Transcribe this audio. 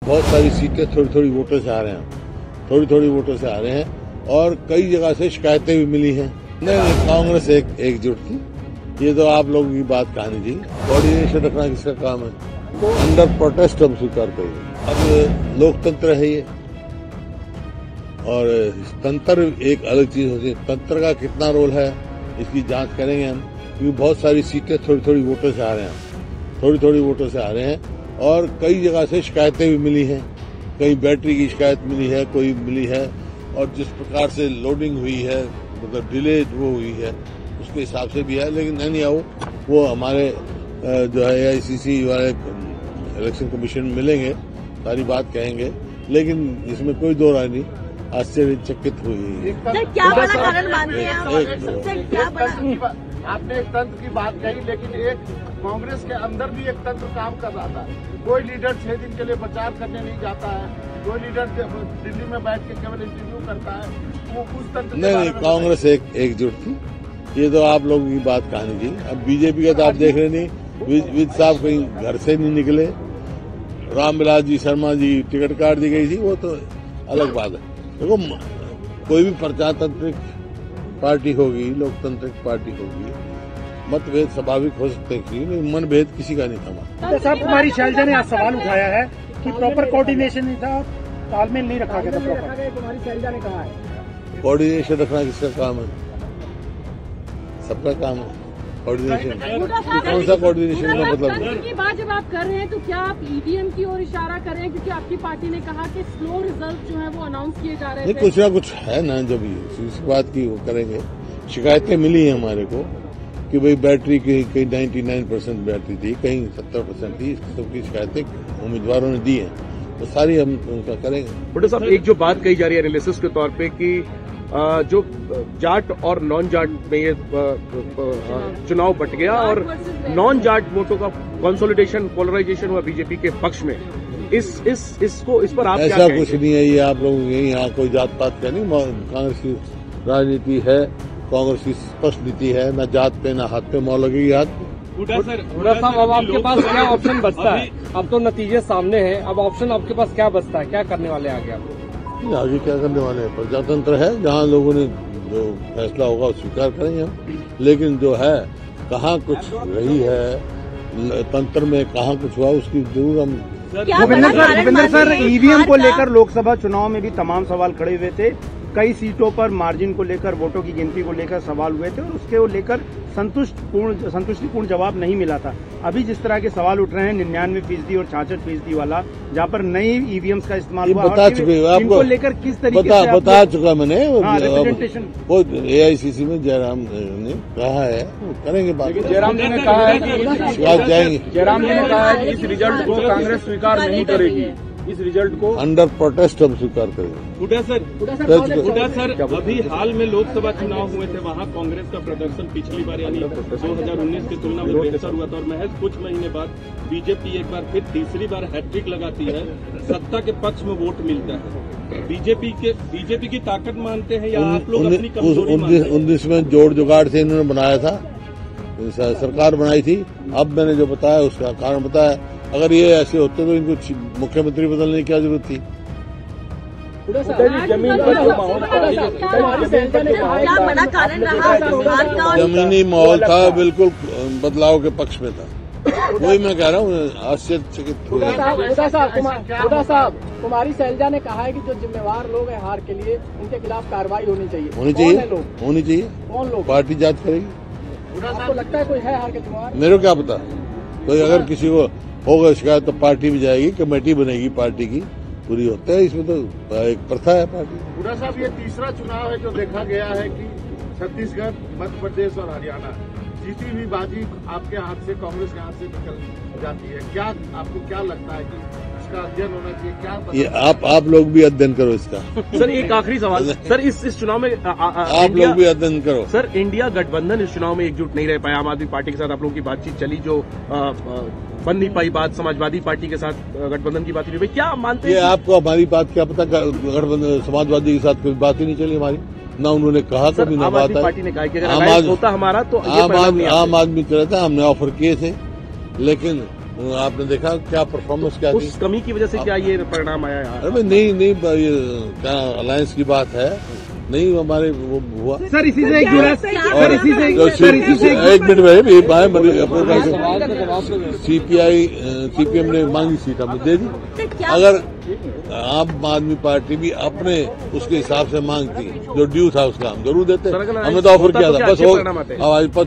बहुत सारी सीटें थोड़ी थोड़ी वोटों से आ रहे हैं, थोड़ी थोड़ी वोटों से आ रहे हैं और कई जगह से शिकायतें भी मिली हैं। नहीं, कांग्रेस एकजुट थी। ये तो आप लोगों की बात कहानी थी। कोऑर्डिनेशन रखना किसका काम है? अंडर प्रोटेस्ट हम स्वीकार करेंगे। अब लोकतंत्र है ये, और तंत्र एक अलग चीज होती है। तंत्र का कितना रोल है इसकी जांच करेंगे हम, क्योंकि बहुत सारी सीटें थोड़ी थोड़ी वोटों से आ रहे हैं, थोड़ी थोड़ी वोटों से आ रहे हैं और कई जगह से शिकायतें भी मिली हैं। कहीं बैटरी की शिकायत मिली है, कोई मिली है, और जिस प्रकार से लोडिंग हुई है, मतलब डिले वो हुई है, उसके हिसाब से भी है। लेकिन नहीं आओ, वो हमारे जो है AICC वाले इलेक्शन कमीशन में मिलेंगे, सारी बात कहेंगे, लेकिन इसमें कोई दो राय नहीं। आश्चर्यचकित हुई। क्या बड़ा कारण मानते हैं आप? आपने एक तंत्र की बात कही, लेकिन एक कांग्रेस के अंदर भी एक तंत्र काम कर रहा था। कोई लीडर 6 दिन के लिए प्रचार करने नहीं जाता है, कोई लीडर दिल्ली में बैठ के केवल इंटरव्यू करता है। वो उस तंत्र नहीं, कांग्रेस एकजुट थी। ये तो आप लोगों की बात कहानी थी। अब बीजेपी का तो आप देख रहे नहीं, विद साहब कहीं घर से नहीं निकले। रामविलास जी शर्मा जी टिकट काट दी गई थी, वो तो अलग बात है। देखो, कोई भी प्रजातांत्रिक पार्टी होगी, लोकतांत्रिक पार्टी होगी, मतभेद स्वाभाविक हो सकते हैं, लेकिन मनभेद किसी का नहीं था। साहब, कुमारी शैलजा ने आज सवाल उठाया है कि प्रॉपर कोऑर्डिनेशन नहीं था, तालमेल नहीं रखा गया था प्रॉपर। कुमारी शैलजा ने कहा है कोऑर्डिनेशन रखना किसका काम है? सबका काम है कोऑर्डिनेशन। कौन सा कोऑर्डिनेशन का मतलब की बात जब आप कर रहे हैं तो क्या आप EVM की ओर इशारा कर रहे हैं? क्योंकि आपकी पार्टी ने कहा कि स्लो रिजल्ट जो है वो अनाउंस किए जा रहे हैं। कुछ ना कुछ है ना, जब इस बात की वो करेंगे। शिकायतें मिली हैं हमारे को कि भाई बैटरी की कहीं 99% बैटरी थी, कहीं 70% थी। इस किस्म की शिकायतें उम्मीदवारों ने दी हैं, तो सारी हम उनका करेंगे। बड़े साहब, एक जो बात कही जा रही है एनालिसिस के तौर पे कि जो जाट और नॉन जाट में ये चुनाव बट गया और नॉन जाट वोटों का कंसोलिडेशन, पोलराइजेशन हुआ बीजेपी के पक्ष में। इस पर आप ऐसा कुछ नहीं है। ये आप लोग यहाँ कोई जात पात का नहीं। कांग्रेस की राजनीति है, कांग्रेस की स्पष्ट नीति है, न जात पे न हाथ पे मोहर लगेगी। हाथ हुड्डा साहब, अब आपके पास क्या ऑप्शन बचता है? अब तो नतीजे सामने हैं, अब ऑप्शन आपके पास क्या बचता है? क्या करने वाले आगे आप? आगे क्या करने वाले हैं? प्रजातंत्र है, जहाँ लोगों ने जो फैसला होगा स्वीकार करेंगे हम। लेकिन जो है, कहाँ कुछ रही है तंत्र में, कहाँ कुछ हुआ, उसकी जरूर हम। भूपेंद्र सर, EVM को लेकर लोकसभा चुनाव में भी तमाम सवाल खड़े हुए थे। कई सीटों पर मार्जिन को लेकर, वोटों की गिनती को लेकर सवाल हुए थे और उसके लेकर संतुष्टिपूर्ण जवाब नहीं मिला था। अभी जिस तरह के सवाल उठ रहे हैं 99% और 66% वाला, जहाँ पर नई EVMs का इस्तेमाल हुआ, बता चुके आपको लेकर किस तरीके से बता चुका मैंने। रिप्रेजेंटेशन वो AICC में जयराम ने कहा है, वो करेंगे बात। जयराम जी ने कहा है कि जाएंगे। जयराम जी ने कहा है कि इस रिजल्ट को कांग्रेस स्वीकार नहीं करेगी। इस रिजल्ट को अंडर प्रोटेस्ट हम स्वीकार करेंगे। हुड्डा सर, अभी हाल में लोकसभा चुनाव हुए थे, वहाँ कांग्रेस का प्रदर्शन पिछली बार यानी 2019 की तुलना में बेहतर हुआ था और महज कुछ महीने बाद बीजेपी एक बार फिर तीसरी बार हैट्रिक लगाती है, सत्ता के पक्ष में वोट मिलता है। बीजेपी की ताकत मानते हैं या आप लोग अपनी कमजोरी मानते हैं? 19 में जोड़ जुगाड़ से इन्होंने बनाया था, सरकार बनाई थी। अब मैंने जो बताया उसका कारण बताया। अगर ये ऐसे होते तो इनको मुख्यमंत्री बदलने की क्या जरूरत थी? जमीनी माहौल था, बिल्कुल बदलाव के पक्ष में था। वही मैं कह रहा हूँ, आश्चर्यचकित हुए। हुड्डा साहब, कुमारी शैलजा ने कहा है कि जो जिम्मेवार लोग हैं हार के लिए, उनके खिलाफ कार्रवाई होनी चाहिए। होनी चाहिए। कौन लोग? पार्टी जांच करेगी। आपको लगता है कोई है हार के जिम्मेवार? मेरे को क्या पता। कोई अगर किसी को होगा शिकायत तो पार्टी भी जाएगी, कमेटी बनेगी पार्टी की, पूरी होता है। इसमें तो एक प्रथा है पार्टी। हुड्डा साहब, ये तीसरा चुनाव है जो देखा गया है कि छत्तीसगढ़, मध्य प्रदेश और हरियाणा जीती हुई बाजी आपके हाथ से, कांग्रेस के हाथ से निकल जाती है। क्या आपको क्या लगता है कि इसका अध्ययन होना चाहिए? क्या ये आप लोग भी अध्ययन करो इसका। सर, एक आखिरी सवाल सर, इस चुनाव में आप लोग भी अध्ययन करो। सर, इंडिया गठबंधन इस चुनाव में एकजुट नहीं रह पाया। आम आदमी पार्टी के साथ आप लोगों की बातचीत चली, जो बन नहीं पाई बात, समाजवादी पार्टी के साथ गठबंधन की बात नहीं हुई। क्या मानते हैं? आपको हमारी बात क्या पता? गठबंधन समाजवादी के साथ कोई बात ही नहीं चली हमारी, ना उन्होंने कहा कभी, ना बात पार्टी ने कहा कि अगर होता हमारा तो आम आदमी चला था, हमने ऑफर किए थे, लेकिन आपने देखा क्या परफॉर्मेंस क्या थी। उस कमी की वजह से क्या ये परिणाम आया यहाँ? अरे नहीं ये क्या अलायंस की बात है, नहीं हमारे वो हुआ। सर इसी से एक मिनट में सीपीएम ने मांगी सीट हमें दे दी। अगर आम आदमी पार्टी भी अपने उसके हिसाब से मांगती जो ड्यू था उसका हम जरूर देते। हमने तो ऑफर किया था, बस हो अब आज पद